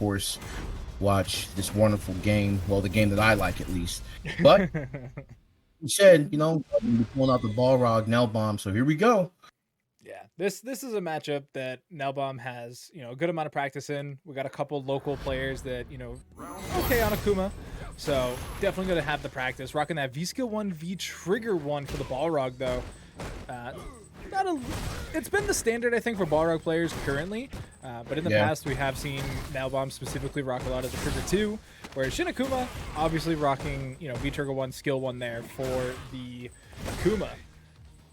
course, watch this wonderful game. Well, the game that I like at least. But you said, you know, we'll be pulling out the Balrog NellBomb. So here we go. Yeah, this is a matchup that NellBomb has, you know, a good amount of practice in. We got a couple local players that, you know, okay on Akuma. So definitely going to have the practice. Rocking that V skill 1, V trigger 1 for the Balrog though. It's been the standard, I think, for Balrog players currently. But in the past, we have seen NellBomb specifically rock a lot of the trigger 2, whereas Akuma obviously rocking, you know, V trigger 1, skill 1 there for the Akuma.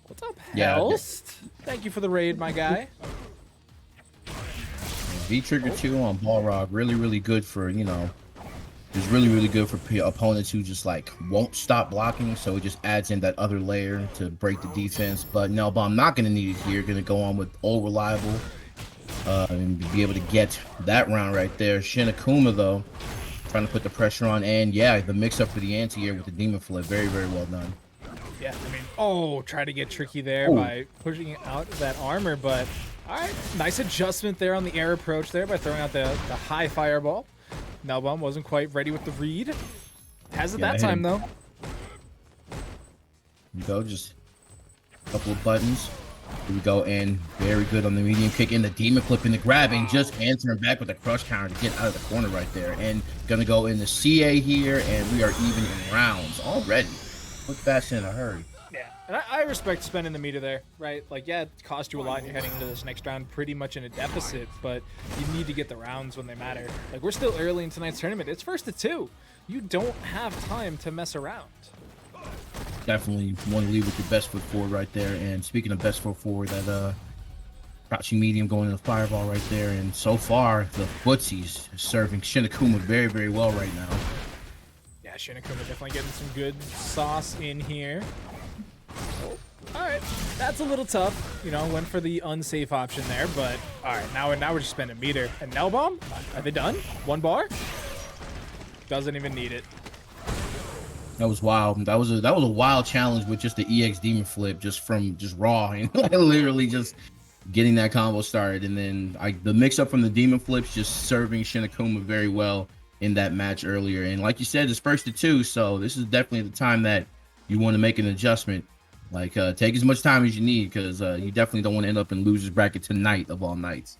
What's up, Helst? Thank you for the raid, my guy. V trigger 2 on Balrog, really good for, you know, it's really good for opponents who just like won't stop blocking, so it just adds in that other layer to break the defense. But NellBomb not going to need it here, going to go on with all reliable and be able to get that round right there. Akuma though, trying to put the pressure on, and yeah, the mix up for the anti-air with the demon flip, very well done. Yeah, I mean, try to get tricky there by pushing out that armor, but all right, nice adjustment there on the air approach there by throwing out the high fireball. NellBomb wasn't quite ready with the read. Has it that time, though. Here we go, just a couple of buttons. Here we go, and very good on the medium kick in the demon flip and the grabbing, just answering back with the crush counter to get out of the corner right there. And gonna go in the CA here, and we are even in rounds already. Look fast in a hurry. Yeah, and I respect spending the meter there, right? Like, yeah, it cost you a lot and you're heading into this next round pretty much in a deficit, but you need to get the rounds when they matter. Like, we're still early in tonight's tournament. It's first to 2. You don't have time to mess around. Definitely want to lead with your best foot forward right there. And speaking of best foot forward, that crouching medium going in the fireball right there. And so far, the footsies serving Akuma very well right now. Yeah, Akuma definitely getting some good sauce in here. All right, that's a little tough. You know, went for the unsafe option there, but all right, now we're just spending meter. And NellBomb, are they done? 1 bar? Doesn't even need it. That was wild. That was a wild challenge with just the EX demon flip, just raw, and literally just getting that combo started. And then the mix up from the demon flips, just serving Akuma very well in that match earlier. And like you said, it's first to 2, so this is definitely the time that you want to make an adjustment. Like, take as much time as you need, because you definitely don't want to end up in loser's bracket tonight of all nights.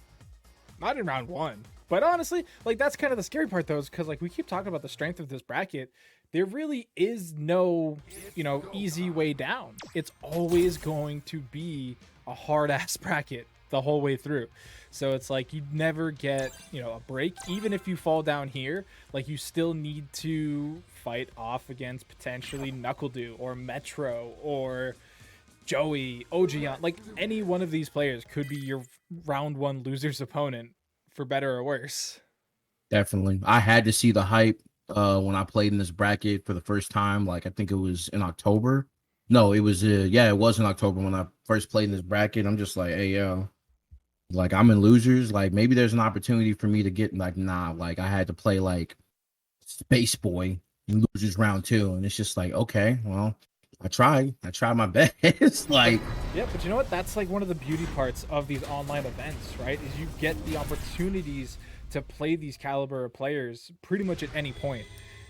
Not in round 1. But honestly, like, that's kind of the scary part, though, is because, like, we keep talking about the strength of this bracket. There really is no, you know, easy way down. It's always going to be a hard-ass bracket the whole way through. So it's like you never get, you know, a break. Even if you fall down here, like, you still need to fight off against potentially NuckleDu or Metro or Joey, OGYawn. Like, any one of these players could be your round 1 loser's opponent, for better or worse. Definitely. I had to see the hype when I played in this bracket for the first time. Like, I think it was in October. No, it was it was in October when I first played in this bracket. I'm just like, hey, yo, like, I'm in losers. Like, maybe there's an opportunity for me to get, like, nah. Like, I had to play like Spaceboy in losers round 2, and it's just like, okay, well, I tried my best. Like, yeah, but you know what? That's like one of the beauty parts of these online events, right? Is you get the opportunities to play these caliber of players pretty much at any point,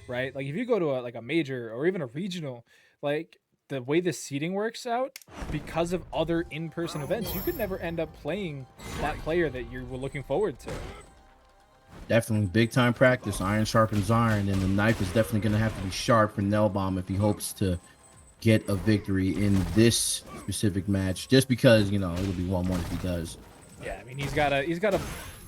right? Like, if you go to a major or even a regional, like, the way the seeding works out, because of other in-person events, you could never end up playing that player that you were looking forward to. Definitely big time practice. Iron sharpens iron, and the knife is definitely going to have to be sharp for NellBomb if he hopes to get a victory in this specific match, just because, you know, it'll be 1-1 if he does. Yeah, I mean, he's gotta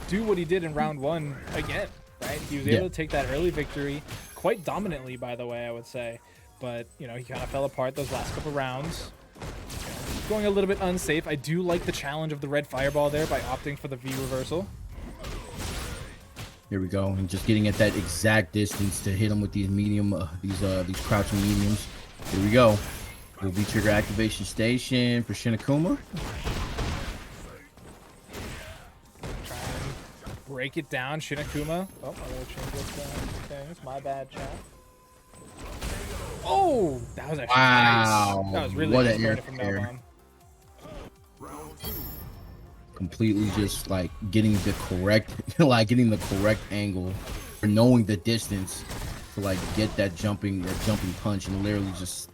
do what he did in round 1 again, right? He was able to take that early victory quite dominantly, by the way, I would say. But, you know, he kind of fell apart those last couple rounds. Going a little bit unsafe. I do like the challenge of the red fireball there by opting for the V reversal. Here we go, and just getting at that exact distance to hit him with these medium, these crouching mediums. Here we go. Will be trigger activation station for Akuma. Try and break it down, Akuma. Oh, I gotta change those things. My bad, chat. Oh, that was actually nice. That was really nice from NellBomb. completely just like getting the correct getting the correct angle or knowing the distance to like get that jumping punch and literally just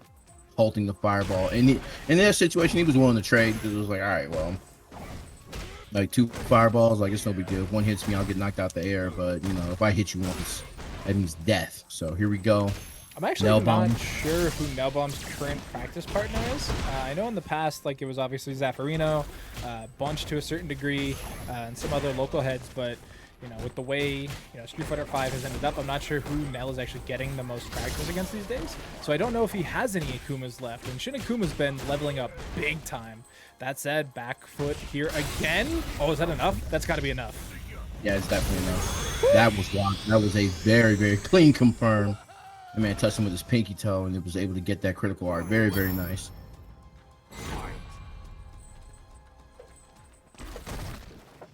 halting the fireball. And in that situation he was willing to trade because it was like, all right, well, like 2 fireballs, like it's no big deal. If one hits me, I'll get knocked out the air, but you know, if I hit you once, that means death. So here we go. I'm actually not sure who NellBomb's current practice partner is. I know in the past, like, it was obviously Zaffarino, Bunch to a certain degree, and some other local heads, but, you know, with the way, you know, Street Fighter V has ended up, I'm not sure who Nell is actually getting the most practice against these days. So I don't know if he has any Akumas left, and Shin Akuma's been leveling up big time. That said, back foot here again. Oh, is that enough? That's got to be enough. Yeah, it's definitely enough. That was wild. That was a very, very clean confirm. The man touched him with his pinky toe and it was able to get that critical art. Very, very nice.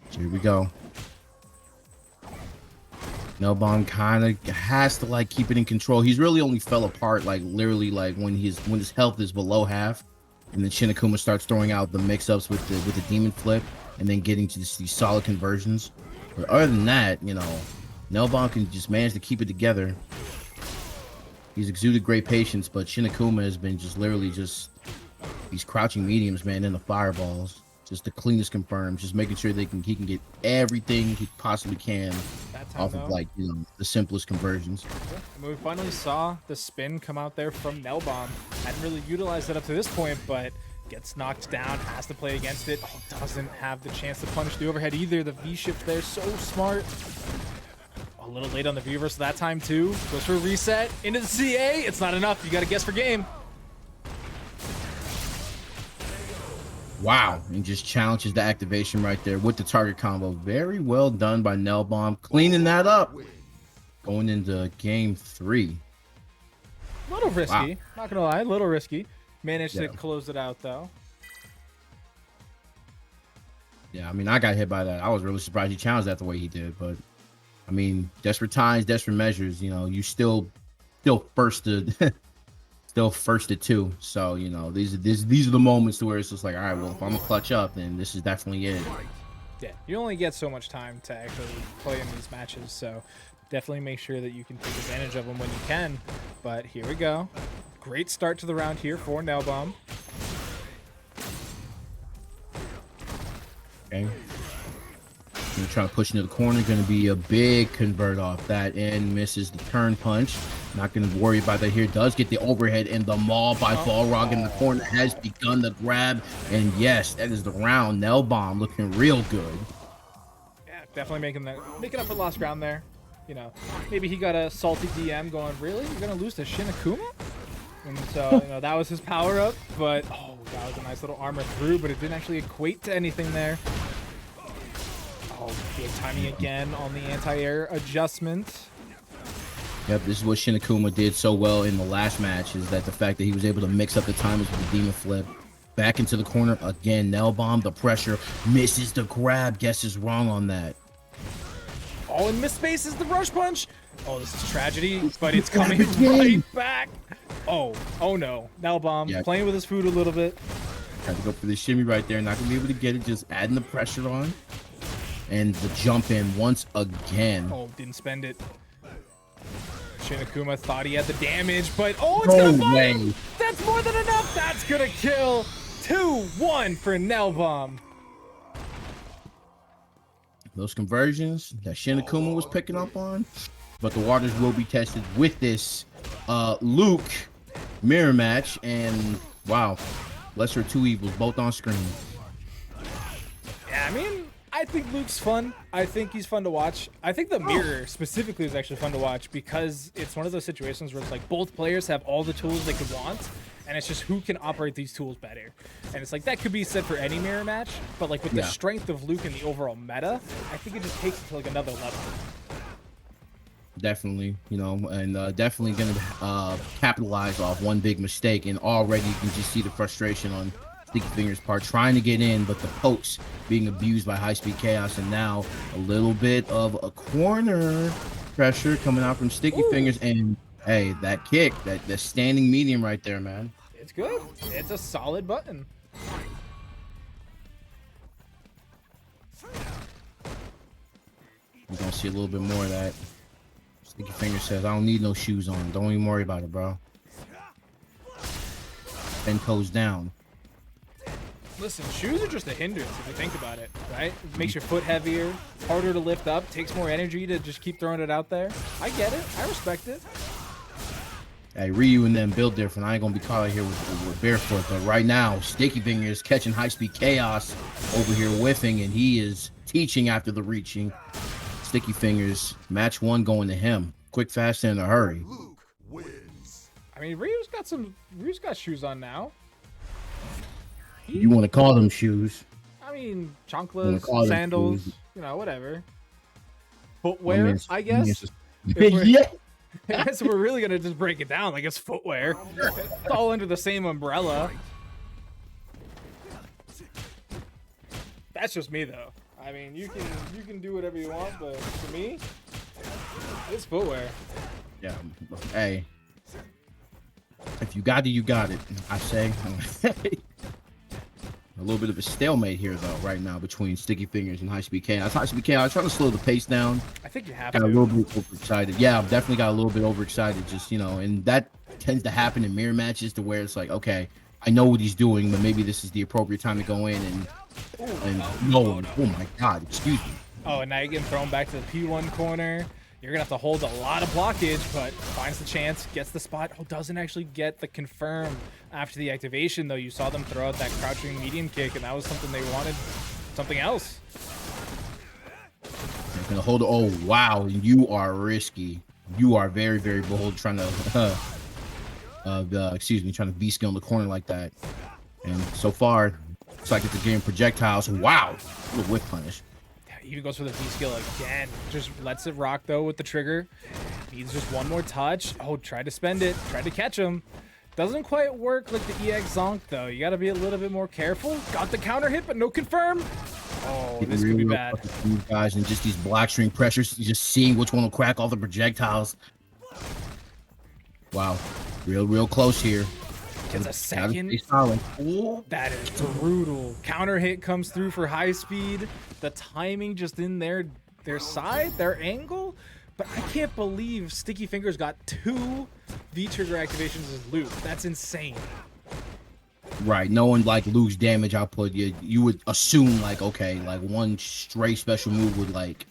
So here we go. NellBomb kind of has to like keep it in control. He's really only fell apart like literally like when his health is below half, and then Shin Akuma starts throwing out the mix-ups with the demon flip and then getting to these solid conversions. But other than that, you know, NellBomb can just manage to keep it together. He's exuded great patience, but Shin Akuma has been just literally just these crouching mediums, man, and the fireballs. Just the cleanest confirms, just making sure he can get everything he possibly can off of like, you know, the simplest conversions. Yeah. We finally saw the spin come out there from NellBomb. Hadn't really utilized it up to this point, but gets knocked down, has to play against it. Oh, doesn't have the chance to punish the overhead either. The V shift there, so smart. A little late on the V reversal that time too. Goes for a reset into the CA. It's not enough. You got to guess for game. Wow, and just challenges the activation right there with the target combo. Very well done by NellBomb, cleaning that up. Going into game 3. A little risky, wow. Not gonna lie, a little risky. Managed to close it out though. Yeah, I mean, I got hit by that. I was really surprised he challenged that the way he did, but I mean, desperate times, desperate measures. You know, you still firsted, still firsted too. So you know, these are the moments to where it's just like, all right, well, if I'm gonna clutch up, then this is definitely it. Yeah, you only get so much time to actually play in these matches, so definitely make sure that you can take advantage of them when you can. But here we go. Great start to the round here for NellBomb. Okay. Gonna try to push into the corner. Gonna be a big convert off that and misses the turn punch. Not gonna worry about that here. Does get the overhead and the maul by Balrog in the corner. Has begun the grab. And yes, that is the round. NellBomb looking real good. Yeah, definitely making up for lost ground there. You know, maybe he got a salty DM going, really? You're gonna lose to Shin Akuma? And so, you know, that was his power up. But oh, that was a nice little armor through, but it didn't actually equate to anything there. Oh, good timing again on the anti-air adjustment. Yep, this is what Shin Akuma did so well in the last match, is that the fact that he was able to mix up the timers with the demon flip. Back into the corner again. NellBomb, the pressure, misses the grab. Guesses wrong on that. Oh, and misspaces the rush punch. Oh, this is tragedy, but it's coming right back. Oh no. NellBomb playing with his food a little bit. Tried to go for the shimmy right there. Not gonna be able to get it. Just adding the pressure on. And the jump in once again. Oh, didn't spend it. Shin Akuma thought he had the damage, but oh, it's gonna fall. That's more than enough. That's gonna kill. 2-1 for NellBomb. Those conversions that Shin Akuma was picking up on, but the waters will be tested with this Luke mirror match. And wow, lesser of two evils, both on screen. Yeah, I mean, I think Luke's fun. I think he's fun to watch. I think the mirror specifically is actually fun to watch because it's one of those situations where it's like both players have all the tools they could want, and it's just who can operate these tools better. And it's like that could be said for any mirror match, but like with the strength of Luke and the overall meta, I think it just takes it to like another level. Definitely, you know, and definitely gonna capitalize off one big mistake, and already you can just see the frustration on Sticky Fingers' part, trying to get in, but the pokes being abused by HighSpeedChaos, and now a little bit of a corner pressure coming out from Sticky Fingers, and hey, that kick, that standing medium right there, man. It's good. It's a solid button. You're gonna see a little bit more of that. Sticky Finger says, I don't need no shoes on. Don't even worry about it, bro. 10 toes down. Listen, shoes are just a hindrance if you think about it, right? It makes your foot heavier, harder to lift up, takes more energy to just keep throwing it out there. I get it. I respect it. Hey, Ryu and them built different. I ain't gonna be caught out here with barefoot, but right now, Sticky Finger is catching HighSpeedChaos over here whiffing, and he is teaching after the reaching. Sticky Fingers, match 1 going to him. Quick, fast, and in a hurry. I mean, Ryu's got shoes on now. You want to call them shoes? I mean, chanclas, sandals, you know, whatever. Footwear, I guess. Yeah. I guess we're really gonna just break it down. Like it's footwear. It's all under the same umbrella. That's just me, though. I mean, you can do whatever you want, but for me, it's footwear. Yeah. Hey. If you got it, you got it. I say. A little bit of a stalemate here, though, right now between Sticky Fingers and HighSpeedChaos. HighSpeedChaos trying to slow the pace down. I think you have got to. a little bit overexcited. Yeah, I've definitely got a little bit overexcited. Just, you know, and that tends to happen in mirror matches to where it's like, okay, I know what he's doing, but maybe this is the appropriate time to go in and no. Oh my God, excuse me. Oh, and now you're getting thrown back to the P1 corner. You're gonna have to hold a lot of blockage, but finds the chance, gets the spot. Oh, doesn't actually get the confirm after the activation, though. You saw them throw out that crouching medium kick, and that was something they wanted, something else. They're gonna hold. Oh wow, you are risky. You are very, very bold, trying to, excuse me, trying to V-skill in the corner like that. And so far, looks like it's a game projectiles. Wow, little whip punish. He even goes for the V-skill again. Just lets it rock, though, with the trigger. Needs just one more touch. Oh, tried to spend it. Tried to catch him. Doesn't quite work like the EX Zonk, though. You got to be a little bit more careful. Got the counter hit, but no confirm. Oh, this could be bad. Guys, and just these black string pressures, just seeing which one will crack all the projectiles. Wow. Real close here. Gets a second. That is brutal. Counter hit comes through for high speed. The timing just in their side, their angle. But I can't believe Sticky Fingers got 2 V-trigger activations as Luke. That's insane. Right. Knowing like Luke's damage output, you would assume like, okay, like one stray special move would like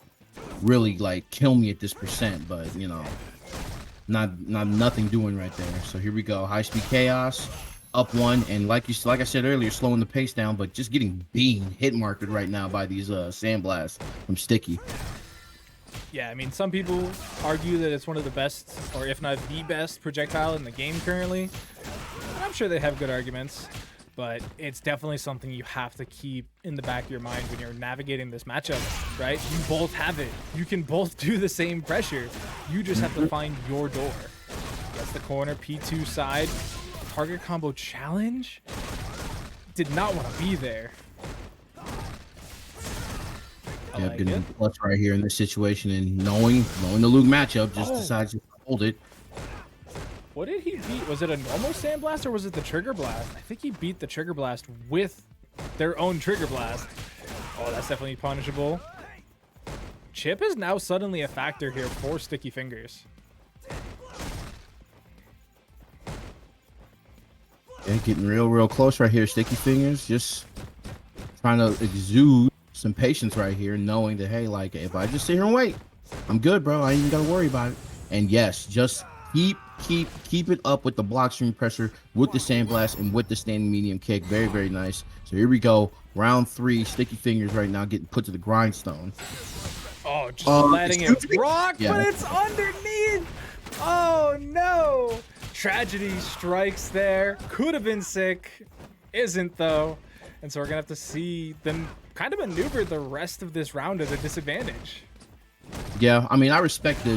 really like kill me at this percent, but you know. Nothing doing right there. So here we go. HighSpeedChaos up 1, and like I said earlier, slowing the pace down, but just getting hit marked right now by these sandblasts from Sticky. Yeah, I mean, some people argue that it's one of the best, or if not the best, projectile in the game currently. And I'm sure they have good arguments, but it's definitely something you have to keep in the back of your mind when you're navigating this matchup, right? You both have it. You can both do the same pressure. You just have to find your door. That's the corner, P2 side. Target combo challenge? Did not want to be there. Yeah, like getting clutch right here in this situation, and knowing the Luke matchup, just decides to hold it. What did he beat? Was it a normal sandblast or was it the trigger blast? I think he beat the trigger blast with their own trigger blast. Oh, that's definitely punishable. Chip is now suddenly a factor here for Sticky Fingers. Yeah, getting real close right here. Sticky Fingers just trying to exude some patience right here, knowing that, hey, like, if I just sit here and wait, I'm good, bro. I ain't even got to worry about it. And yes, just keep it up with the block string pressure, with the sandblast, and with the standing medium kick. Very nice. So here we go. Round 3. Sticky Fingers right now getting put to the grindstone. Oh, just letting it rock, yeah. But it's underneath. Oh, no. Tragedy strikes there. Could have been sick. Isn't, though. And so we're going to have to see them kind of maneuver the rest of this round at a disadvantage. Yeah, I mean, I respect the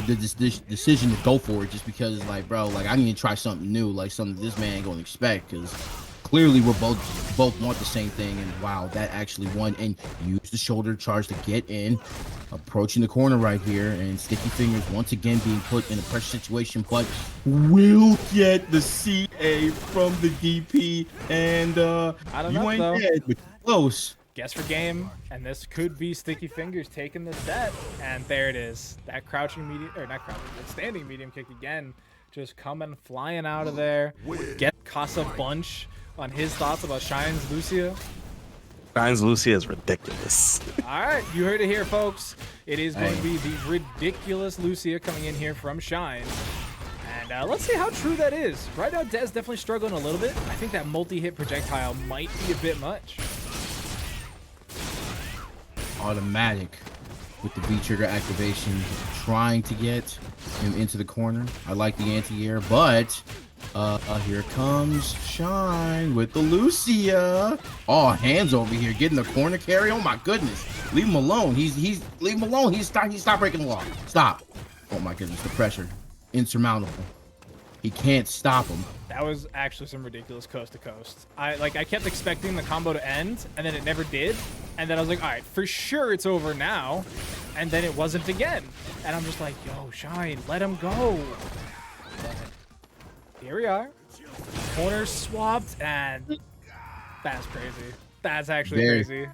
decision to go for it, just because, like, bro, like, I need to try something new, like something this man ain't gonna expect, because clearly we're both want the same thing. And wow, that actually won. And use the shoulder charge to get in, approaching the corner right here, and Sticky Fingers once again being put in a pressure situation, but will get the CA from the DP. And I don't know, dead, but close. guess for game, and this could be Sticky Fingers taking the set. And there it is. That crouching medium, or not crouching, but standing medium kick again, just coming flying out of there. Get CasaBunch on his thoughts about Shine's Lucia. Shine's Lucia is ridiculous. All right, you heard it here, folks. It is going to be the ridiculous Lucia coming in here from Shine. And let's see how true that is. Right now, Dez definitely struggling a little bit. I think that multi-hit projectile might be a bit much. Automatic with the V-trigger activation, trying to get him into the corner. I like the anti-air, but here comes Shine with the Lucia. Oh, hands over here, getting the corner carry. Oh my goodness, leave him alone. He's leave him alone. He stopped breaking the law. Stop. Oh my goodness, the pressure, insurmountable. He can't stop him. That was actually some ridiculous coast to coast. I kept expecting the combo to end, and then it never did. And then I was like, all right, for sure it's over now. And then it wasn't again. And I'm just like, yo, Shine, let him go. But here we are. Corners swapped, and that's crazy. That's actually crazy.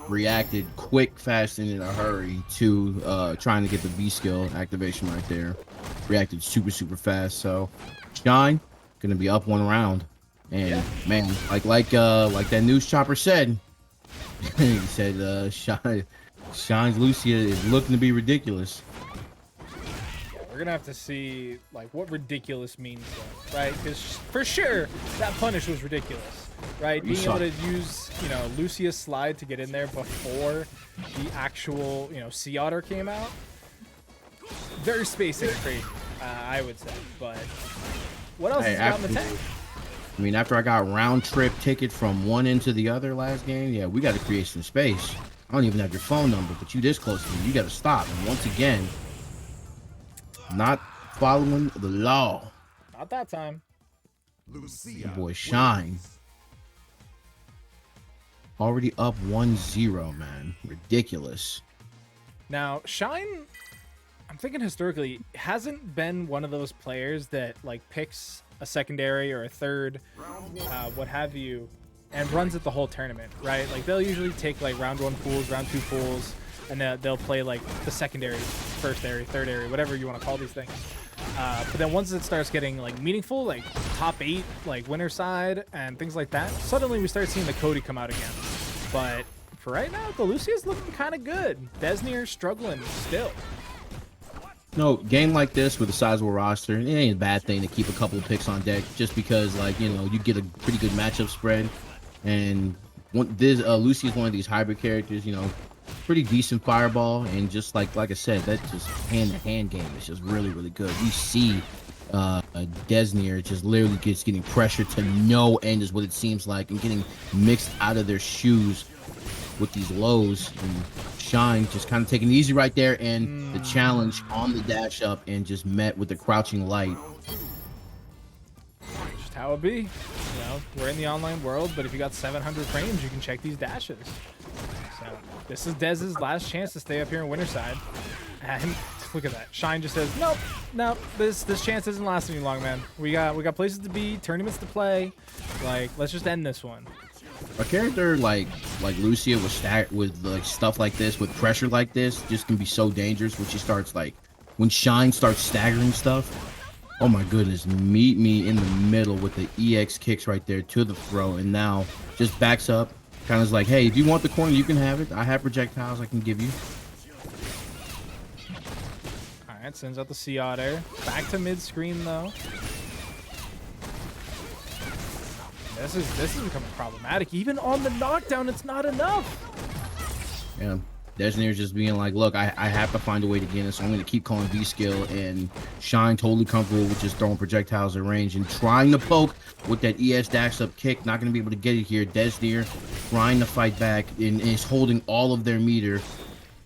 Reacted quick, fast, and in a hurry to trying to get the V skill activation right there. Reacted super fast. So Shine gonna be up 1 round, and man, like that news chopper said, he said Shine's Lucia is looking to be ridiculous. We're gonna have to see like what ridiculous means, though, right? Because for sure that punish was ridiculous, right? Being able to use, you know, Lucia's slide to get in there before the actual, you know, Sea Otter came out. Very spacing crazy, I would say. But what else is got in the tank? I mean, after I got round trip ticket from one end to the other last game, yeah, we got to create some space. I don't even have your phone number, but you this close to me, you got to stop. And once again, not following the law. Not that time. Your boy Shine. Already up 1-0, man. Ridiculous. Now, Shine, I'm thinking historically, hasn't been one of those players that like picks a secondary or a third, what have you, and runs it the whole tournament, right? Like they'll usually take like round 1 pools, round 2 pools, and they'll play like the secondary, first area, third area, whatever you want to call these things. But then once it starts getting like meaningful, like top 8, like winner side and things like that, suddenly we start seeing the Cody come out again. But for right now, the Lucia's looking kind of good. Deznere struggling still. No, game like this with a sizable roster, it ain't a bad thing to keep a couple of picks on deck, just because, like, you know, you get a pretty good matchup spread. And Lucia is one of these hybrid characters, you know, pretty decent fireball, and just like I said, that just hand-to-hand game is just really good. We see Deznere just literally getting pressure to no end is what it seems like, and getting mixed out of their shoes with these lows, and Shine just kind of taking it easy right there, and the challenge on the dash up, and just met with the crouching light. Just how it be. You know, we're in the online world, but if you got 700 frames, you can check these dashes. So this is Dez's last chance to stay up here in Winterside. And look at that. Shine just says, nope, this chance isn't lasting any long, man. We got places to be, tournaments to play. Like, let's just end this one. A character like Lucia with like stuff like this, with pressure like this, just can be so dangerous when Shine starts staggering stuff. Oh my goodness, meet me in the middle with the EX kicks right there to the throw, and now just backs up, kind of like, hey, if you want the corner, you can have it. I have projectiles I can give you. All right, sends out the Sea Otter. Back to mid screen though. This is becoming problematic. Even on the knockdown, it's not enough. Yeah, Deznere's just being like, look, I have to find a way to get it, so I'm going to keep calling V-skill, and Shine totally comfortable with just throwing projectiles at range and trying to poke with that ES dash up kick. Not going to be able to get it here. Deznere trying to fight back and is holding all of their meter.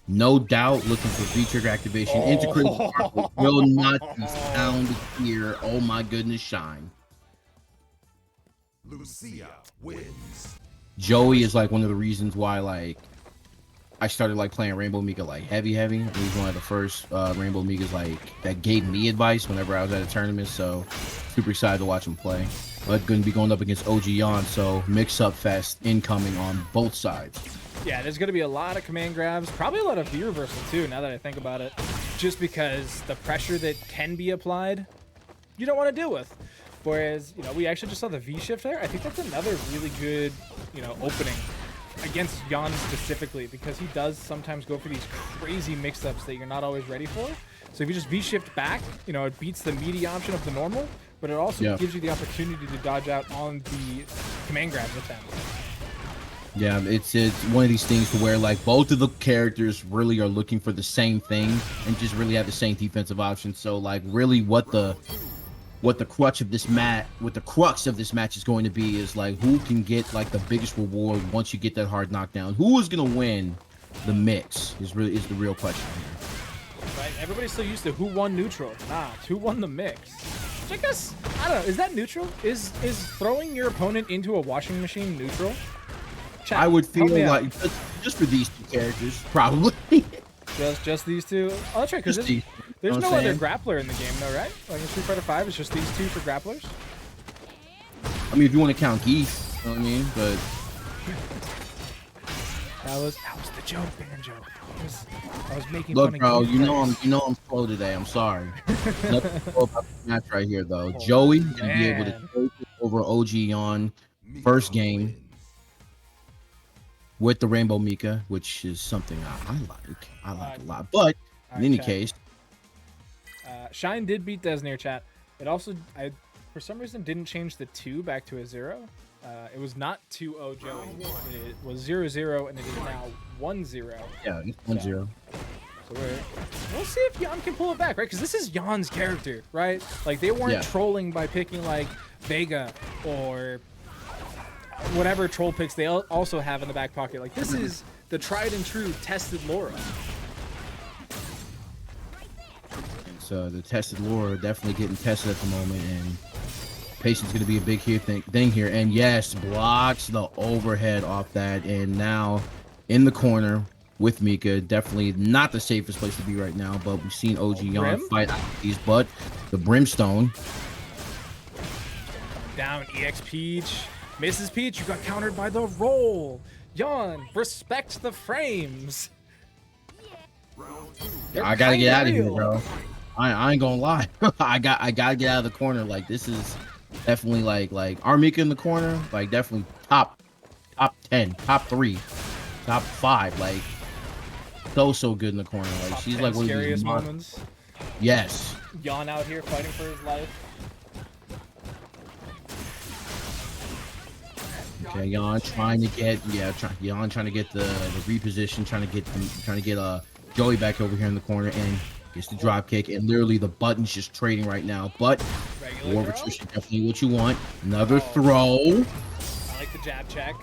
No doubt looking for V-trigger activation. Integrated will not be found here. Oh my goodness, Shine. Lucia wins. Joey is like one of the reasons why like I started like playing R.Mika like heavy. He was one of the first R.Mikas like that gave me advice whenever I was at a tournament, so super excited to watch him play. But going to be going up against OGYawn, so mix up fest incoming on both sides. Yeah, there's going to be a lot of command grabs, probably a lot of V-reversal too, now that I think about it. Just because the pressure that can be applied, you don't want to deal with. Whereas, you know, we actually just saw the V-shift there. I think that's another really good, you know, opening against OGYawn specifically, because he does sometimes go for these crazy mix-ups that you're not always ready for. So if you just V-shift back, you know, it beats the meaty option of the normal, but it also gives you the opportunity to dodge out on the command grabs attempt. Yeah, it's one of these things to where like both of the characters really are looking for the same thing and just really have the same defensive options. So like really what the crux of this match is going to be is like who can get like the biggest reward once you get that hard knockdown. Who is gonna win the mix is the real question here. Right? Everybody's so used to who won neutral. Nah, it's who won the mix. Which I guess, I don't know, is that neutral? Is throwing your opponent into a washing machine neutral? Chat, I would feel like out. just for these two characters, probably. just these two. Oh, that's right, because there's no other grappler in the game, though, right? Like in Street Fighter 5, it's just these two for grapplers. I mean, if you want to count Geese, you know what I mean, but that was the joke, Banjo. I was making look, fun bro. of You know I'm slow today. I'm sorry. Let's go about the match right here, though. Joey gonna be able to take over OGYawn first game with the Rainbow Mika, which is something I like a lot. But in any case, Shine did beat Deznere, chat. It also, for some reason, didn't change the 2 back to a 0. It was not 2-0 Joey. It was 0-0, and it is now 1-0. Yeah, it's 1-0. So we'll see if OGYawn can pull it back, right? Because this is OGYawn's character, right? Like, they weren't trolling by picking, like, Vega or whatever troll picks they also have in the back pocket. Like, this is the tried and true tested Laura. So the tested Laura definitely getting tested at the moment, and patience going to be a big thing here. And yes, blocks the overhead off that, and now in the corner with Mika. Definitely not the safest place to be right now, but we've seen OGYawn fight these, but the Brimstone. Down EX Peach. Mrs. Peach, you got countered by the roll. OGYawn, respect the frames. I gotta get out of here, bro. I ain't gonna lie. I gotta get out of the corner. Like, this is definitely like R.Mika in the corner. Like, definitely top 10, top 3, top 5. Like, so good in the corner. Like, she's like one of the scariest moments. Yes. OGYawn out here fighting for his life. Okay, OGYawn trying to get OGYawn trying to get the reposition, trying to get Joey back over here in the corner, and gets the drop kick, and literally the button's just trading right now. But war attrition, definitely what you want. Another throw. I like the jab check.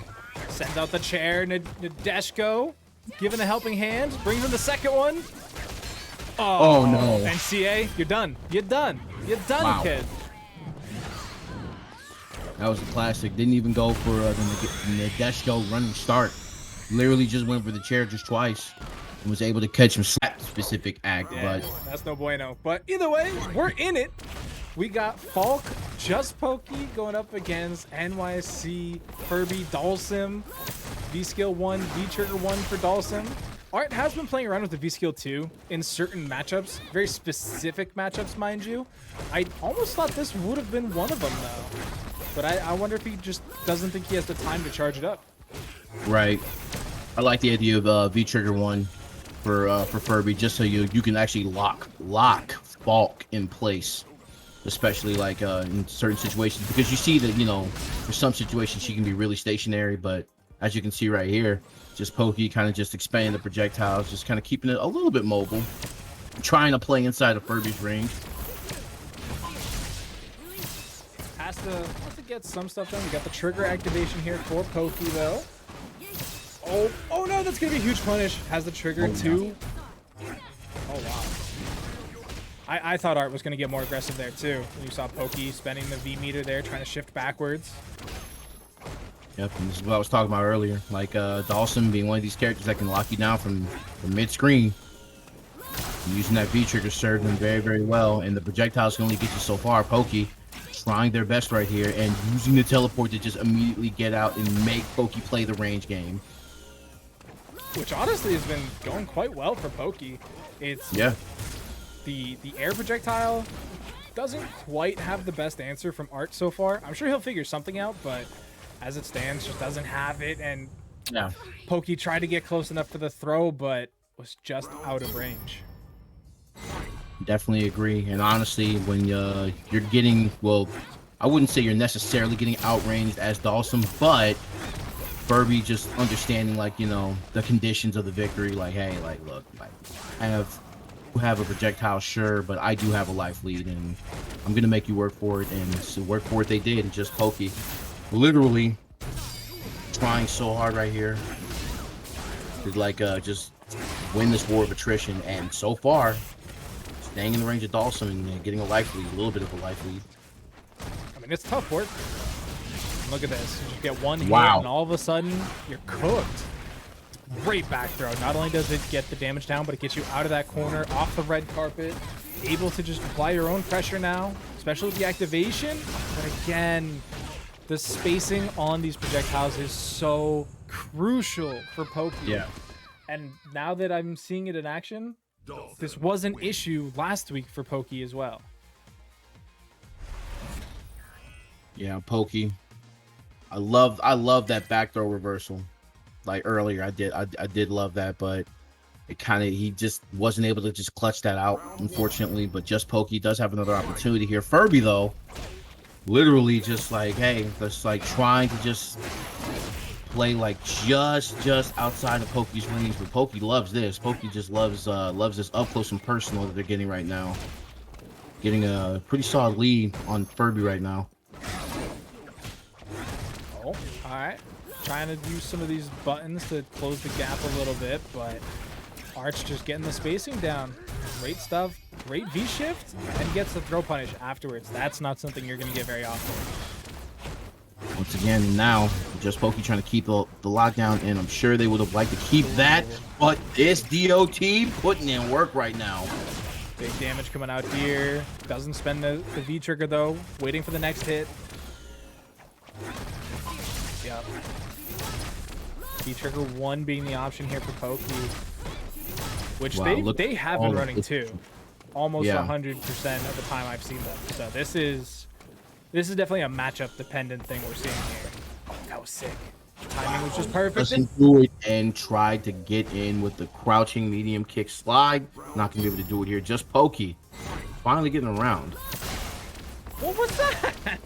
Sends out the chair. Nadeshko giving a helping hand. Brings in the second one. Oh no. And CA, you're done. You're done. You're done, wow. Kid. That was a classic. Didn't even go for the Nadeshko running start. Literally just went for the chair just twice. And was able to catch him specific act, but that's no bueno. But either way, we're in it. We got Falke, just Pokey going up against NYC, Furby, Dhalsim, V-Skill 1, V-Trigger 1 for Dhalsim. Art has been playing around with the V-Skill 2 in certain matchups, very specific matchups, mind you. I almost thought this would have been one of them, though. But I wonder if he just doesn't think he has the time to charge it up. Right. I like the idea of V-Trigger 1 for Furby, just so you can actually lock Falke in place, especially like in certain situations, because you see that, you know, for some situations she can be really stationary, but as you can see right here, just Pokey kind of just expanding the projectiles, just kind of keeping it a little bit mobile, trying to play inside of Furby's range. Has to get some stuff done. We got the trigger activation here for Pokey though. Oh no, that's gonna be a huge punish. Has the trigger too. Oh wow. I thought Art was gonna get more aggressive there too. You saw Pokey spending the V meter there, trying to shift backwards. Yep, and this is what I was talking about earlier. Like Dhalsim being one of these characters that can lock you down from mid screen. Using that V trigger served him very, very well, and the projectiles can only get you so far. Pokey trying their best right here and using the teleport to just immediately get out and make Pokey play the range game. which honestly has been going quite well for Pokey. It's the air projectile doesn't quite have the best answer from Art so far. I'm sure he'll figure something out, but as it stands, just doesn't have it. And Pokey tried to get close enough for the throw, but was just out of range. Definitely agree. And honestly, when you're getting, well, I wouldn't say you're necessarily getting outranged as Dhalsim, but Furby just understanding, like, you know, the conditions of the victory. Like, hey, like, look, like, I have a projectile, sure, but I do have a life lead, and I'm gonna make you work for it. And so work for it they did. And just Pokey literally trying so hard right here to, like, just win this war of attrition. And so far, staying in the range of Dhalsim and getting a life lead, a little bit of a life lead. I mean, it's tough work. Look at this. You get one hit, Wow. and all of a sudden, you're cooked. Great back throw. Not only does it get the damage down, but it gets you out of that corner, off the red carpet, able to just apply your own pressure now, especially with the activation. But again, the spacing on these projectiles is so crucial for Pokey. Yeah. And now that I'm seeing it in action, this was an issue last week for Pokey as well. Yeah, Pokey. I love that back throw reversal. Like earlier, I did love that, but it kind of, he just wasn't able to just clutch that out, unfortunately. But just Pokey does have another opportunity here. Furby, though, literally just like, hey, just like trying to just play like just outside of Pokey's range. But Pokey loves this. Pokey just loves this up close and personal that they're getting right now. Getting a pretty solid lead on Furby right now. Oh, all right. Trying to use some of these buttons to close the gap a little bit, but Arch just getting the spacing down. Great stuff. Great V-shift, and gets the throw punish afterwards. That's not something you're going to get very often. Once again, now, just Pokey trying to keep the lockdown, and I'm sure they would have liked to keep that, but this DOT putting in work right now. Big damage coming out here. Doesn't spend the V-trigger, though. Waiting for the next hit. Yep. V-trigger 1 being the option here for Pokey. Which Wow, they have been running this. too. Almost Yeah. 100% of the time I've seen them. So this is definitely a matchup dependent thing we're seeing here. Oh, that was sick. Timing was just perfect. Doesn't do it and tried to get in with the crouching medium kick slide. Not gonna be able to do it here. Just Pokey finally getting around. What was that?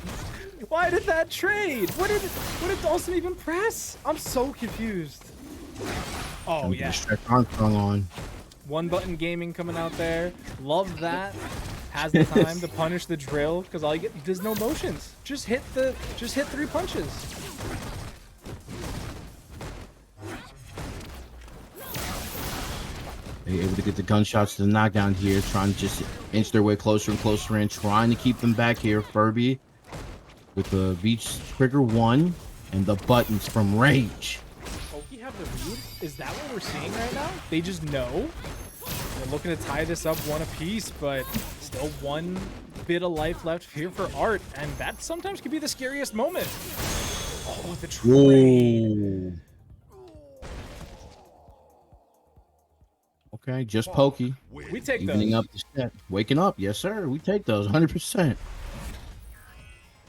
Why did that trade? What did Dhalsim even press? I'm so confused. Oh yeah. Stretch Armstrong on. One button gaming coming out there. Love that. Has the time to punish the drill because all you get, there's no motions. Just hit 3 punches. They're able to get the gunshots to the knockdown here, trying to just inch their way closer and closer in, trying to keep them back here. Furby with the V-trigger 1 and the buttons from range. Pokey have the read? Is that what we're seeing right now? They just know? They're looking to tie this up one apiece, but still one bit of life left here for Art, and that sometimes can be the scariest moment. Oh, the trade. Okay, just Pokey. We take Evening those. up the step. Waking up. Yes, sir. We take those 100%.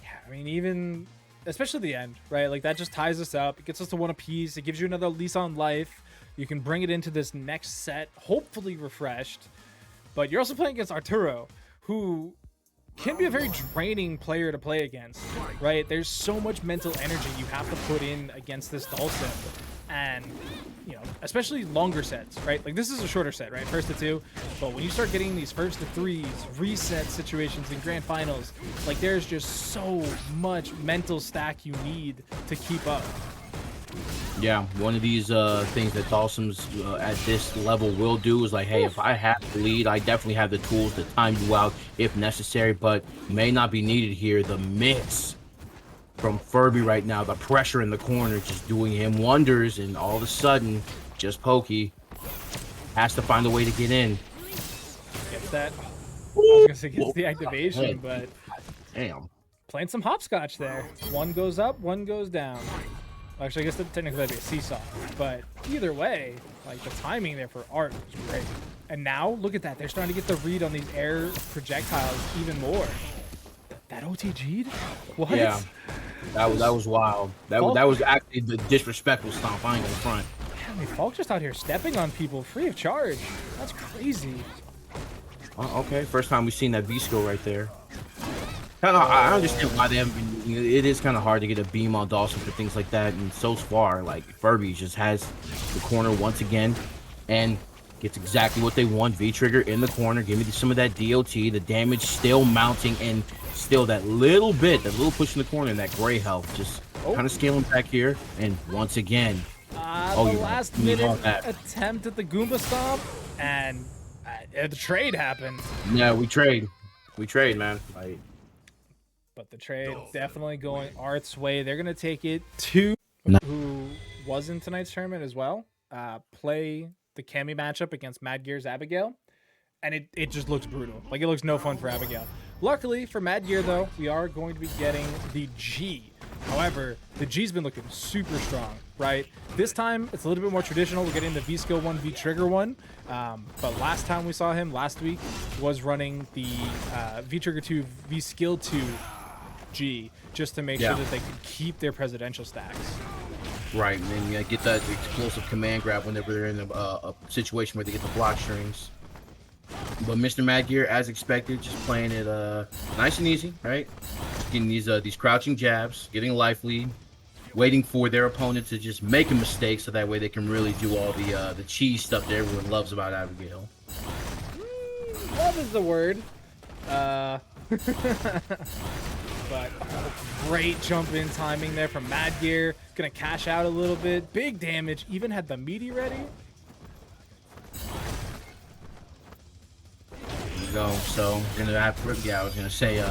Yeah, I mean, even, especially the end, right? Like, that just ties us up. It gets us to one apiece. It gives you another lease on life. You can bring it into this next set, hopefully refreshed. But you're also playing against Arturo, who can be a very draining player to play against, right? There's so much mental energy you have to put in against this Dhalsim. And, you know, especially longer sets, right? Like, this is a shorter set, right? 1st to 2. But when you start getting these 1st to 3s, reset situations in grand finals, like, there's just so much mental stack you need to keep up. Yeah, one of these things that Dhalsim's at this level will do is like, hey, if I have the lead, I definitely have the tools to time you out if necessary, but may not be needed here. The miss from Furby right now, the pressure in the corner just doing him wonders, and all of a sudden, just Pokey has to find a way to get in. Gets that. I was gonna say gets the activation, but Damn. playing some hopscotch there. One goes up, one goes down. Actually, I guess technically that'd be a seesaw. But either way, like the timing there for Art was great. And now, look at that. They're starting to get the read on these air projectiles even more. That OTG'd? What? Yeah, that was wild. That was actually the disrespectful stomp. I ain't gonna front. Yeah, I mean, Falke just out here stepping on people free of charge. That's crazy. Okay, first time we've seen that V skill right there. I understand why they haven't been. It is kind of hard to get a beam on Dhalsim for things like that, and so far, like Furby just has the corner once again, and gets exactly what they want. V trigger in the corner, give me some of that DOT. The damage still mounting, and still that little push in the corner, and that gray health just kind of scaling back here, and once again, the last minute attempt at the Goomba stomp, and the trade happened. Yeah, we trade, man. Like. But the trade definitely going Art's way. They're going to take it to who was in tonight's tournament as well. Play the Cammy matchup against MadGear's Abigail. And it just looks brutal. Like, it looks no fun for Abigail. Luckily for MadGear, though, we are going to be getting the G. However, the G's been looking super strong, right? This time, it's a little bit more traditional. We're getting the V-Skill 1, V-Trigger 1. But last time we saw him, last week, was running the V-Trigger 2, V-Skill 2 G, just to make sure that they could keep their presidential stacks. Right, and then you get that explosive command grab whenever they're in a situation where they get the block strings. But Mr. MadGear, as expected, just playing it nice and easy, right? Getting these crouching jabs, getting a life lead, waiting for their opponent to just make a mistake, so that way they can really do all the cheese stuff that everyone loves about Abigail. Love is the word. But great jump in timing there from MadGear. Gonna cash out a little bit. Big damage. Even had the meaty ready. There you go. So gonna have, yeah, I was gonna say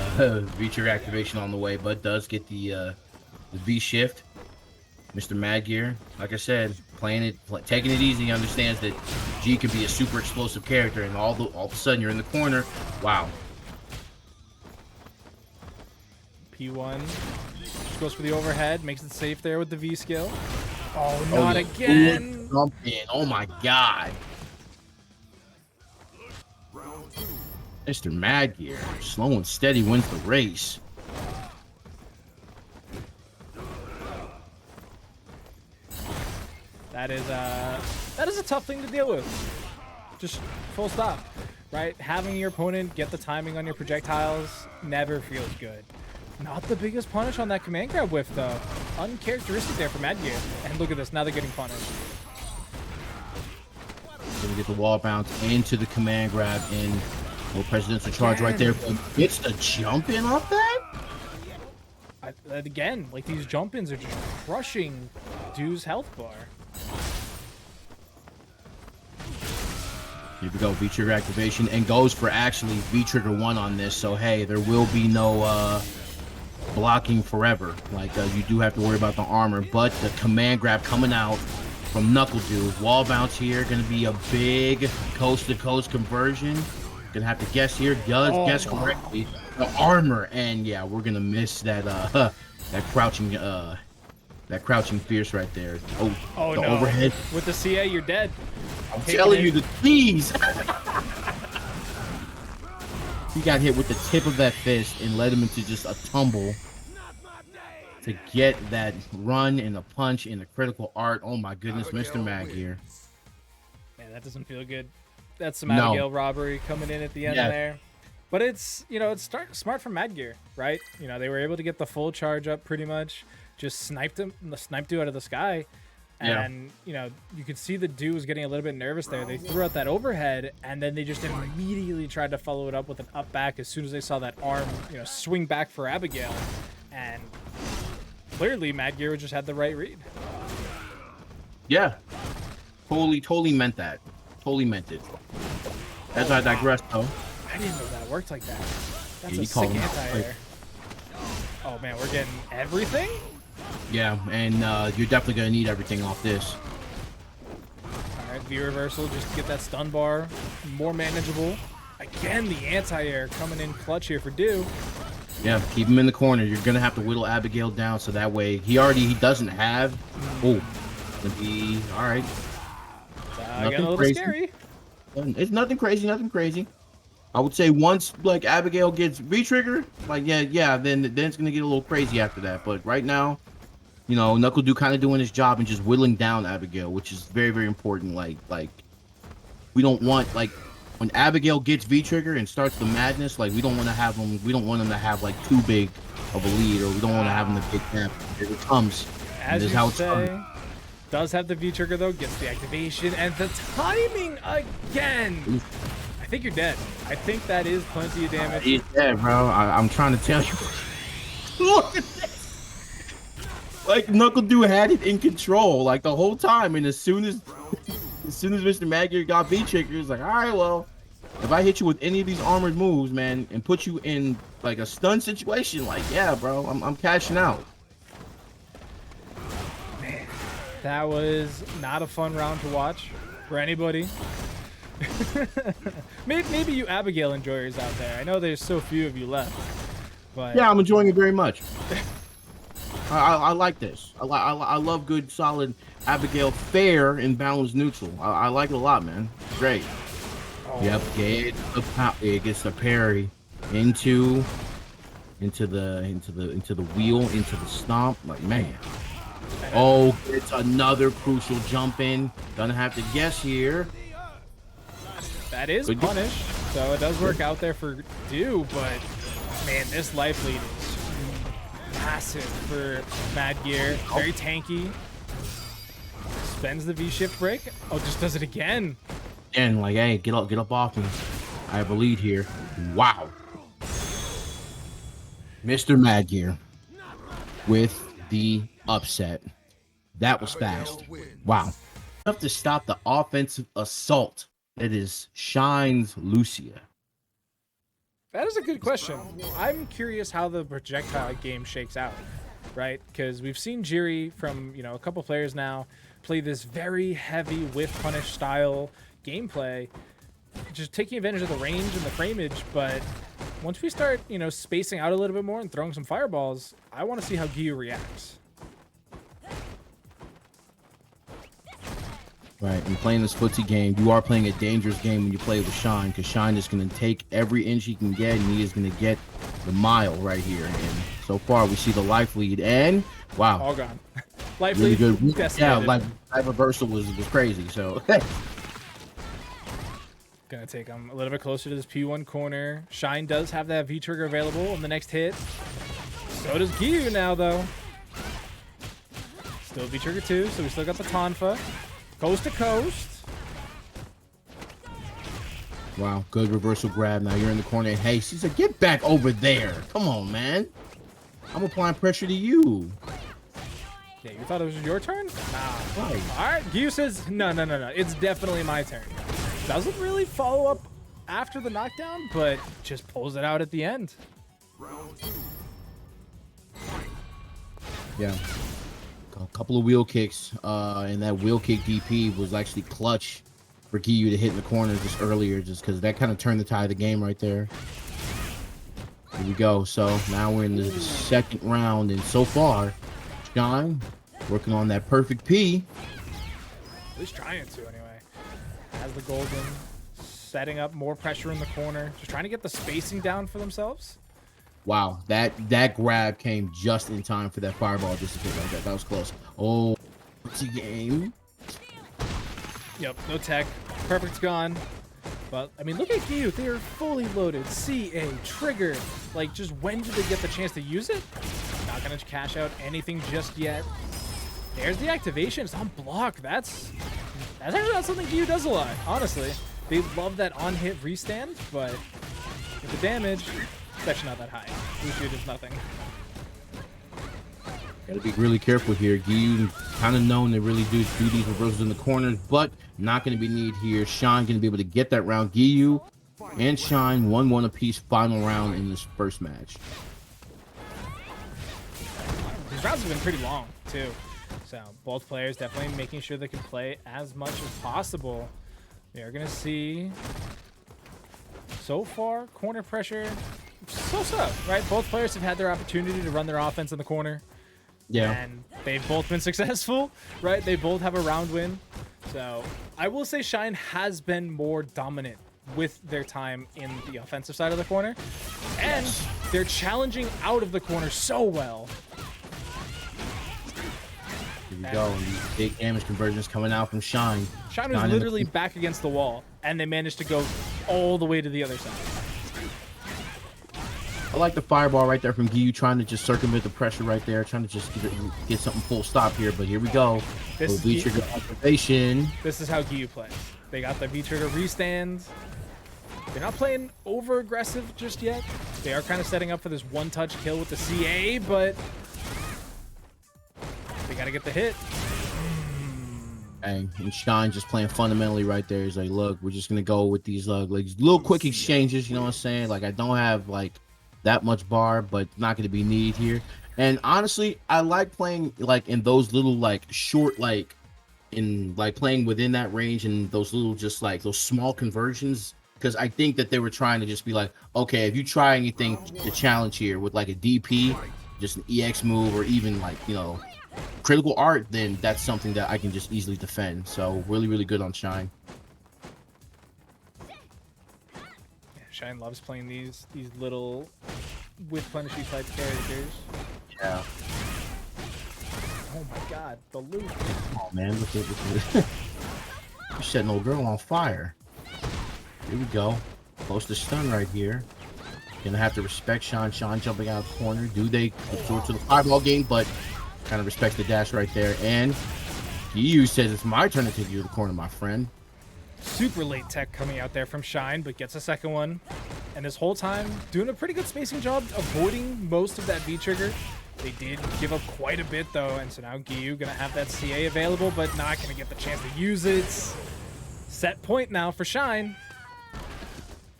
V-trigger activation on the way, but does get the V shift. Mr. MadGear, like I said, taking it easy. Understands that G could be a super explosive character, and all of a sudden you're in the corner. Wow. P1 just goes for the overhead, makes it safe there with the V skill. Oh, not again! Jump in. Oh my god. Mr. MadGear, slow and steady wins the race. That is a tough thing to deal with. Just full stop, right? Having your opponent get the timing on your projectiles never feels good. Not the biggest punish on that command grab whiff, though. Uncharacteristic there for MadGear. And look at this, now they're getting punished. Gonna get the wall bounce into the command grab and no presidential charge right there. But gets the jump in off that? Again, like these jump ins are just crushing Du's health bar. Here we go, V-trigger activation, and goes for actually V-trigger 1 on this. So hey, there will be no blocking forever. Like you do have to worry about the armor, but the command grab coming out from NuckleDu. Wall bounce here, gonna be a big coast to coast conversion. Gonna have to guess here. Does guess correctly. The armor, and yeah, we're gonna miss that that crouching fierce right there. Oh the no. Overhead with the CA, you're dead. I'm telling you, the cheese. He got hit with the tip of that fist and led him into just a tumble to get that run and a punch and a critical art. Oh my goodness, Mr. MadGear. Man, that doesn't feel good. That's some Abigail robbery coming in at the end there. But it's, it's smart from MadGear, right? They were able to get the full charge up pretty much. Just sniped Du out of the sky. And, you could see the Du was getting a little bit nervous there. They threw out that overhead, and then they just immediately tried to follow it up with an up back as soon as they saw that arm, swing back for Abigail. And clearly, MadGear just had the right read. Yeah. Totally meant that. Totally meant it. As I digress, though. I didn't know that worked like that. That's a sick anti-air. Oh, man, we're getting everything? Yeah, and you're definitely going to need everything off this. All right, V-reversal just to get that stun bar more manageable. Again, the anti-air coming in clutch here for Du. Yeah, keep him in the corner. You're gonna have to whittle Abigail down so that way he doesn't have. Oh, gonna be all right. Getting a little crazy. scary. It's nothing crazy. Nothing crazy. I would say once like Abigail gets V-trigger, like yeah, then it's gonna get a little crazy after that. But right now, you know, NuckleDu kind of doing his job and just whittling down Abigail, which is very, very important. Like we don't want like when Abigail gets V-trigger and starts the madness, like we don't want to have them. We don't want them to have like too big of a lead, or we don't want to have them to big gap. It comes. As you how it's say, does have the V-trigger though, gets the activation and the timing again. I think you're dead. I think that is plenty of damage. He's dead, bro. I'm trying to tell you. Look at this. Like NuckleDu had it in control like the whole time, and as soon as Mr. LAGr got V-trigger, it's like, all right, well, if I hit you with any of these armored moves, man, and put you in like a stun situation, like, yeah, bro, I'm cashing out. Man, that was not a fun round to watch for anybody. maybe you Abigail enjoyers out there. I know there's so few of you left, but yeah, I'm enjoying it very much. I like this. I love good, solid Abigail, fair and balanced neutral. I like it a lot, man. Great. Oh. Yep, it gets the parry into the wheel, into the stomp. Like, man. Oh, it's another crucial jump in. Gonna have to guess here. That is punish, so it does work out there for Du, but man, this life lead is massive for LAGr. Very tanky. Spends the V-shift break. Oh, just does it again. And like, hey, get up off me. I have a lead here. Wow. Mr. LAGr with the upset. That was fast. Wow. Enough to stop the offensive assault. It is Shine's Lucia. That is a good question. I'm curious how the projectile game shakes out, right? Because we've seen Juri from, you know, a couple players now play this very heavy whiff punish style gameplay, just taking advantage of the range and the frameage. But once we start, you know, spacing out a little bit more and throwing some fireballs, I want to see how Giyu reacts. Right, and playing this footsie game, you are playing a dangerous game when you play with Shine, because Shine is going to take every inch he can get, and he is going to get the mile right here. And so far, we see the life lead, and wow, All gone. Life really lead, good. Yeah, decimated. life reversal was crazy. So Gonna take him a little bit closer to this P1 corner. Shine does have that V-trigger available on the next hit. So does Giyu now, though. Still V-trigger 2, so we still got the Tonfa. Coast to coast. wow, good reversal grab. Now you're in the corner. And hey, she said, get back over there. Come on, man. I'm applying pressure to you. Yeah, you thought it was your turn? Nah. Right. All right, Giyu says, no. It's definitely my turn. Doesn't really follow up after the knockdown, but just pulls it out at the end. Yeah. A couple of wheel kicks, and that wheel kick DP was actually clutch for Giyu to hit in the corner just earlier, just because that kind of turned the tide of the game right there. Here we go. So now we're in the second round, and so far, Shine working on that perfect P. At least trying to, anyway. Has the golden, setting up more pressure in the corner, just trying to get the spacing down for themselves. Wow, that grab came just in time for that fireball just to hit like that. That was close. Oh, what's the game? Yep, no tech. Perfect's gone. But, I mean, look at Giyu. They are fully loaded. CA, trigger. Like, just when did they get the chance to use it? Not going to cash out anything just yet. There's the activation. It's on block. That's actually not something Giyu does a lot, honestly. They love that on-hit restand, but with the damage, it's actually not that high. Lucia does nothing. Gotta be really careful here. Giyu kind of known to really do these reversals in the corners, but not going to be needed here. Shine going to be able to get that round. Giyu and Shine 1-1 apiece, final round in this first match. These rounds have been pretty long, too. So both players definitely making sure they can play as much as possible. We are going to see, so far, corner pressure so, right? Both players have had their opportunity to run their offense in the corner. Yeah. And they've both been successful, right? They both have a round win. So I will say Shine has been more dominant with their time in the offensive side of the corner. And they're challenging out of the corner so well. Here we go. And these big damage conversions coming out from Shine. Shine was literally back against the wall, and they managed to go all the way to the other side. I like the fireball right there from Giyu, trying to just circumvent the pressure right there, trying to just get something full stop here. But here we go. This V-trigger activation. This is how Giyu plays. They got the V-trigger restands. They're not playing over aggressive just yet. They are kind of setting up for this one-touch kill with the CA, but they got to get the hit. And Shine just playing fundamentally right there. He's like, look, we're just gonna go with these like little quick exchanges. You know what I'm saying? Like, I don't have like that much bar, but not gonna be needed here. And honestly, I like playing like in those little like short like in like playing within that range and those little just like those small conversions, because I think that they were trying to just be like, okay, if you try anything to challenge here with like a DP, just an EX move, or even like, you know, critical art, then that's something that I can just easily defend. So really, really good on Shine. Yeah, Shine loves playing these little with punishy type characters. Yeah. Oh my god, the loot. Oh man, look at this. You're setting old girl on fire. Here we go. Close to stun right here. Gonna have to respect Shine. Shine jumping out of the corner. Do they resort to the fireball game? But kind of respects the dash right there. And Giyu says it's my turn to take you to the corner, my friend. Super late tech coming out there from Shine, but gets a second one. And this whole time, doing a pretty good spacing job, avoiding most of that V-trigger. They did give up quite a bit, though, and so now Giyu gonna have that CA available, but not gonna get the chance to use it. Set point now for Shine.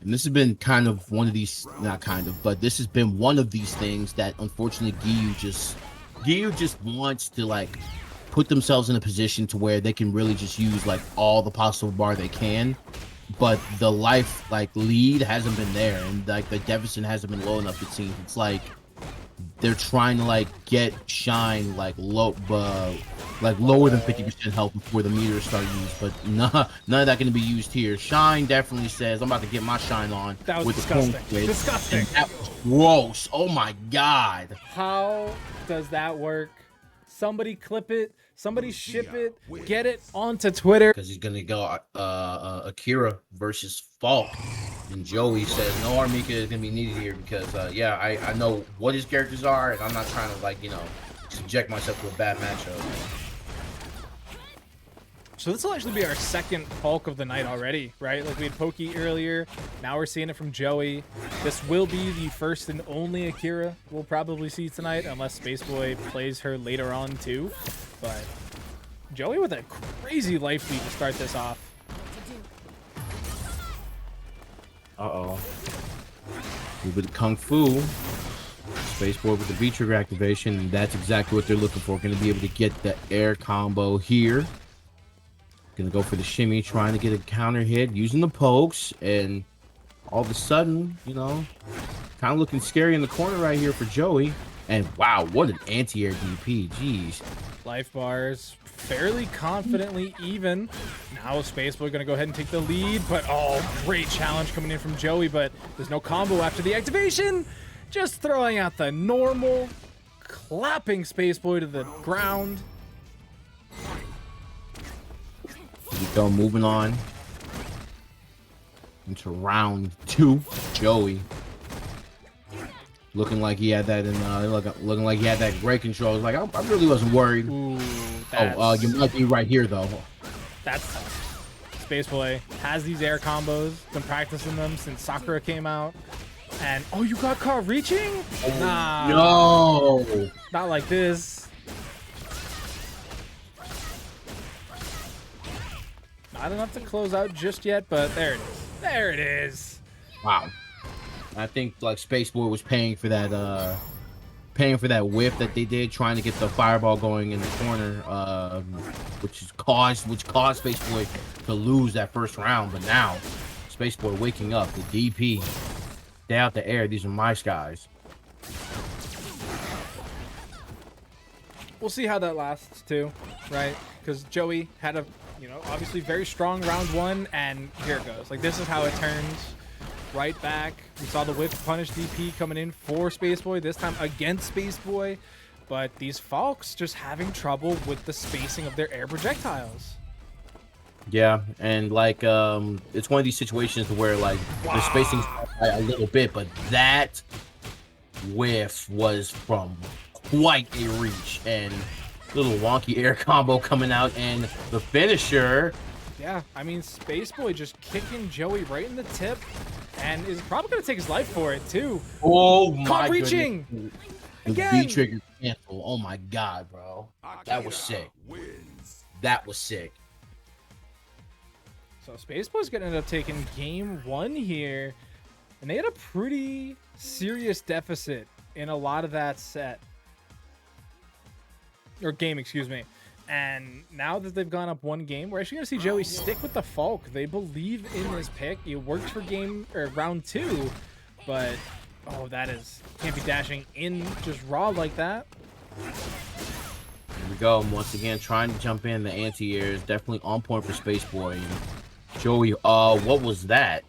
And this has been kind of one of these, not kind of, but this has been one of these things that unfortunately Giyu just wants to like put themselves in a position to where they can really just use like all the possible bar they can, but the life like lead hasn't been there, and like the deficit hasn't been low enough. It seems it's like they're trying to like get Shine like lower than 50% health before the meters start used, but none of that going to be used here. Shine definitely says, I'm about to get my Shine on. That was with disgusting. The Disgusting. that was gross. Oh my god. How does that work? Somebody clip it. Somebody ship it. Get it onto Twitter. Because he's gonna go Akira versus Falke, and Joey says no R.Mika is gonna be needed here because yeah, I know what his characters are, and I'm not trying to like, you know, subject myself to a bad matchup. So this will actually be our second Falke of the night already, right? Like we had Pokey earlier. Now we're seeing it from Joey. This will be the first and only Akira we'll probably see tonight, unless Spaceboy plays her later on too. But Joey with a crazy life lead to start this off. Uh-oh. A little bit of Kung Fu. Spaceboy with the V-trigger activation, and that's exactly what they're looking for. Going to be able to get the air combo here. Gonna go for the shimmy, trying to get a counter hit using the pokes, and all of a sudden, you know, kind of looking scary in the corner right here for Joey. And wow, what an anti-air DP, jeez. Life bars fairly confidently even. Now Spaceboy gonna go ahead and take the lead, but oh, great challenge coming in from Joey, but there's no combo after the activation. Just throwing out the normal, clapping Spaceboy to the ground. So moving on into round 2. Joey looking like he had that in looking like he had that great control. Like I really wasn't worried. Ooh, you might be right here though. That's tough. Spaceboy has these air combos, been practicing them since Sakura came out. And oh, you got caught reaching? Nah. No. Not like this. Not enough to close out just yet, but there it is. There it is. Wow. I think like Spaceboy was paying for that whiff that they did, trying to get the fireball going in the corner, which caused Spaceboy to lose that first round. But now Spaceboy waking up, the DP. Stay out the air. These are my skies. We'll see how that lasts too, right? Because Joey had a, obviously very strong round 1, and here it goes. Like, this is how it turns. Right back. We saw the whip punish DP coming in for Spaceboy, this time against Spaceboy. But these Falks just having trouble with the spacing of their air projectiles. Yeah, and like it's one of these situations where like the spacing's a little bit, but that whiff was from quite a reach, and little wonky air combo coming out, and the finisher. Yeah, I mean, Spaceboy just kicking Joey right in the tip, and is probably going to take his life for it, too. Oh, my reaching! goodness. Again! V-trigger cancel. Oh, my God, bro. That was sick. That was sick. So Spaceboy's going to end up taking game 1 here, and they had a pretty serious deficit in a lot of that set. Or game, excuse me. And now that they've gone up 1 game, we're actually going to see Joey stick with the Falk. They believe in his pick. It worked for round 2, but can't be dashing in just raw like that. Here we go. Once again, trying to jump in. The anti-air is definitely on point for Spaceboy. Joey, what was that?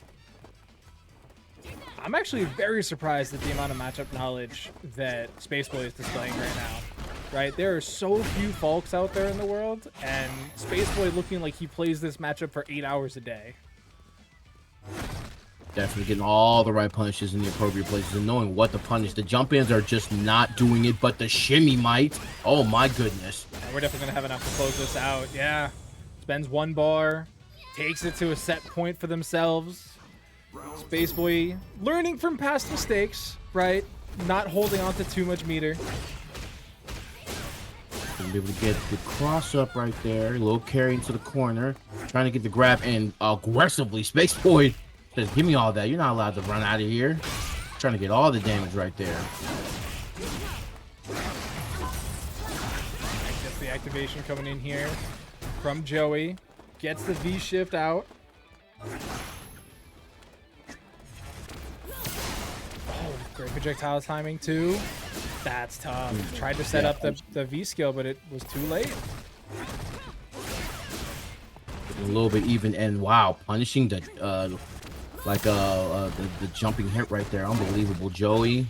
I'm actually very surprised at the amount of matchup knowledge that Spaceboy is displaying right now. Right, there are so few Falks out there in the world, and Spaceboy looking like he plays this matchup for 8 hours a day. Definitely getting all the right punishes in the appropriate places and knowing what to punish. The jump-ins are just not doing it, but the shimmy might. Oh my goodness. We're definitely going to have enough to close this out. Yeah. Spends 1 bar, takes it to a set point for themselves. Spaceboy learning from past mistakes, right? Not holding on to too much meter. Gonna be able to get the cross up right there. A little carry into the corner. Trying to get the grab, and aggressively Spaceboy says, give me all that. You're not allowed to run out of here. Trying to get all the damage right there. Gets the activation coming in here from Joey. Gets the V shift out. Oh, great projectile timing too. That's tough. Tried to set up the V skill, but it was too late. A little bit even, and wow, punishing the jumping hit right there. Unbelievable. Joey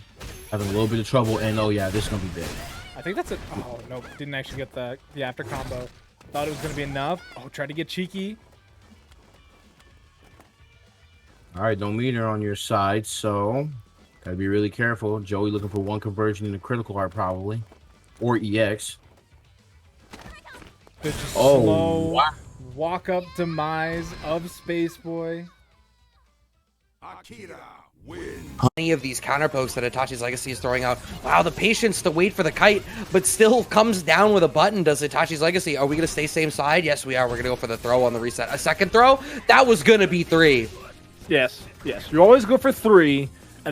having a little bit of trouble, and oh yeah, this is gonna be big. I think that's it. Oh no, didn't actually get the after combo. Thought it was gonna be enough. Oh, tried to get cheeky. All right, no meter on your side, so gotta be really careful. Joey looking for 1 conversion in a critical art probably, or EX. Just slow walk up demise of Spaceboy. Akira wins. Any of these counter pokes that Itachi's Legacy is throwing out. Wow, the patience to wait for the kite, but still comes down with a button. Does Itachi's Legacy? Are we going to stay same side? Yes, we are. We're going to go for the throw on the reset. A second throw? That was going to be 3. Yes. You always go for 3.